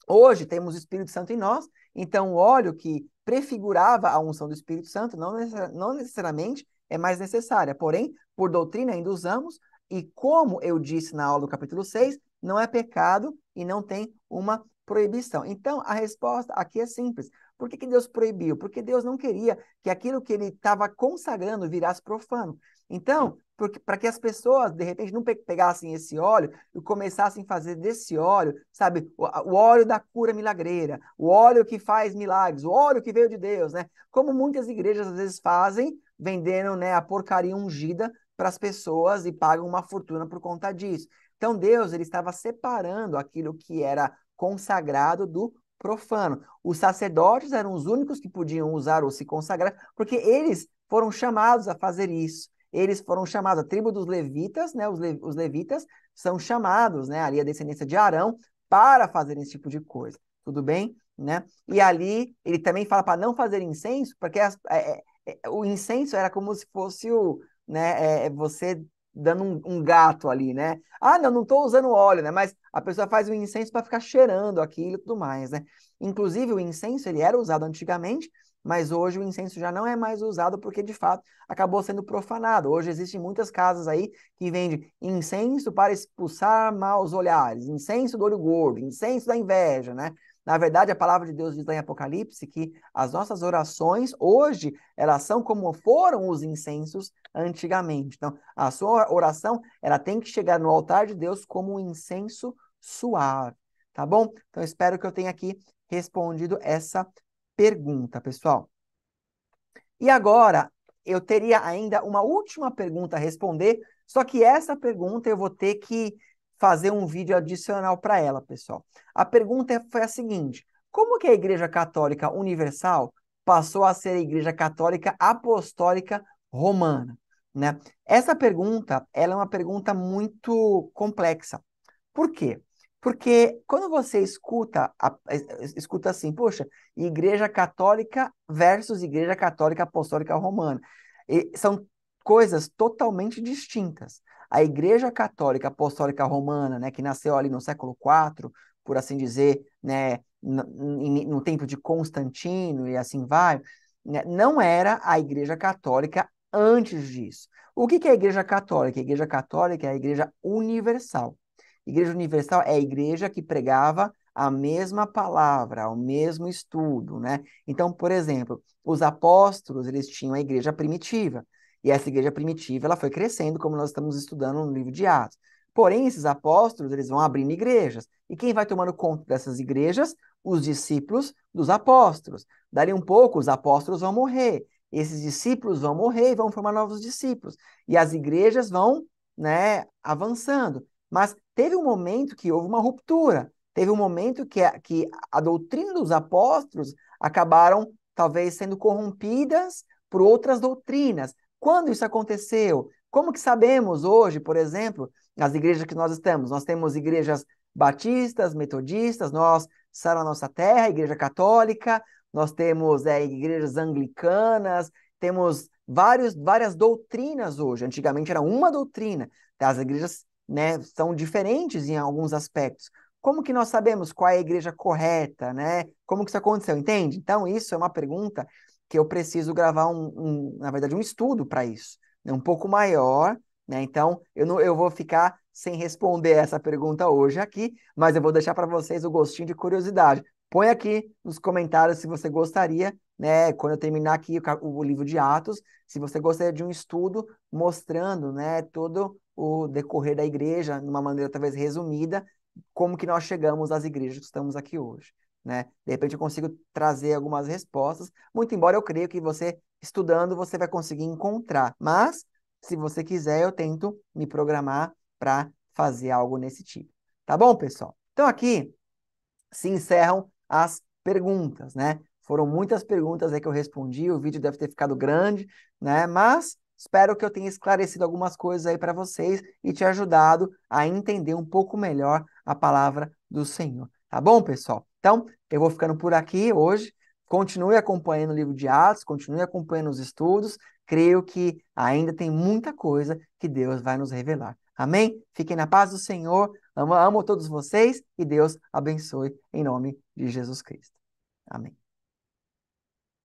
Hoje temos o Espírito Santo em nós, então o óleo que prefigurava a unção do Espírito Santo não necessariamente é mais necessária, porém, por doutrina ainda usamos, e como eu disse na aula do capítulo 6, não é pecado e não tem uma proibição. Então, a resposta aqui é simples. Por que Deus proibiu? Porque Deus não queria que aquilo que ele estava consagrando virasse profano. Então, para que as pessoas, de repente, não pegassem esse óleo e começassem a fazer desse óleo, sabe, o óleo da cura milagreira, o óleo que faz milagres, o óleo que veio de Deus, né? Como muitas igrejas às vezes fazem, vendendo, né, a porcaria ungida para as pessoas e pagam uma fortuna por conta disso. Então, Deus, ele estava separando aquilo que era consagrado do profano. Os sacerdotes eram os únicos que podiam usar ou se consagrar, porque eles foram chamados a fazer isso. Eles foram chamados, a tribo dos levitas, né? Os levitas são chamados, né? Ali a descendência de Arão, para fazer esse tipo de coisa. Tudo bem? Né? E ali ele também fala para não fazer incenso, porque o incenso era como se fosse você dando um gato ali, né? Ah, não estou usando óleo, né? Mas a pessoa faz o incenso para ficar cheirando aquilo e tudo mais, né? Inclusive, o incenso ele era usado antigamente, mas hoje o incenso já não é mais usado porque, de fato, acabou sendo profanado. Hoje existem muitas casas aí que vendem incenso para expulsar maus olhares, incenso do olho gordo, incenso da inveja, né? Na verdade, a palavra de Deus diz lá em Apocalipse que as nossas orações hoje, elas são como foram os incensos antigamente. Então, a sua oração, ela tem que chegar no altar de Deus como um incenso suave, tá bom? Então, espero que eu tenha aqui respondido essa pergunta, pessoal. E agora, eu teria ainda uma última pergunta a responder, só que essa pergunta eu vou ter que fazer um vídeo adicional para ela, pessoal. A pergunta foi a seguinte: como que a Igreja Católica Universal passou a ser a Igreja Católica Apostólica Romana, né? Essa pergunta, ela é uma pergunta muito complexa. Por quê? Porque quando você escuta assim, poxa, Igreja Católica versus Igreja Católica Apostólica Romana, são coisas totalmente distintas. A Igreja Católica Apostólica Romana, né, que nasceu ali no século IV, por assim dizer, né, no tempo de Constantino e assim vai, né, não era a Igreja Católica antes disso. O que é a Igreja Católica? A Igreja Católica é a Igreja Universal. Igreja universal é a igreja que pregava a mesma palavra, o mesmo estudo, né? Então, por exemplo, os apóstolos, eles tinham a igreja primitiva. E essa igreja primitiva, ela foi crescendo, como nós estamos estudando no livro de Atos. Porém, esses apóstolos, eles vão abrindo igrejas. E quem vai tomando conta dessas igrejas? Os discípulos dos apóstolos. Dali um pouco, os apóstolos vão morrer. Esses discípulos vão morrer e vão formar novos discípulos. E as igrejas vão, né, avançando. Mas teve um momento que houve uma ruptura. Teve um momento que a doutrina dos apóstolos acabaram, talvez, sendo corrompidas por outras doutrinas. Quando isso aconteceu? Como que sabemos hoje, por exemplo, as igrejas que nós estamos? Nós temos igrejas batistas, metodistas, nós, Sara na Nossa Terra, Igreja Católica, nós temos igrejas anglicanas, temos várias doutrinas hoje. Antigamente era uma doutrina. As igrejas, né, são diferentes em alguns aspectos. Como que nós sabemos qual é a igreja correta, né? Como que isso aconteceu, entende? Então, isso é uma pergunta que eu preciso gravar na verdade, um estudo para isso, né? Um pouco maior, né? Então, eu vou ficar sem responder essa pergunta hoje aqui, mas eu vou deixar para vocês o gostinho de curiosidade. Põe aqui nos comentários se você gostaria, né? Quando eu terminar aqui o livro de Atos, se você gostaria de um estudo mostrando, né, todo o decorrer da igreja, de uma maneira talvez resumida, como que nós chegamos às igrejas que estamos aqui hoje, né? De repente eu consigo trazer algumas respostas, muito embora eu creio que você, estudando, você vai conseguir encontrar. Mas, se você quiser, eu tento me programar para fazer algo nesse tipo. Tá bom, pessoal? Então aqui se encerram as perguntas, né? Foram muitas perguntas aí que eu respondi, o vídeo deve ter ficado grande, né? Mas espero que eu tenha esclarecido algumas coisas aí para vocês e te ajudado a entender um pouco melhor a palavra do Senhor. Tá bom, pessoal? Então, eu vou ficando por aqui hoje. Continue acompanhando o livro de Atos, continue acompanhando os estudos. Creio que ainda tem muita coisa que Deus vai nos revelar. Amém? Fiquem na paz do Senhor. Amo todos vocês e Deus abençoe em nome de Jesus Cristo. Amém.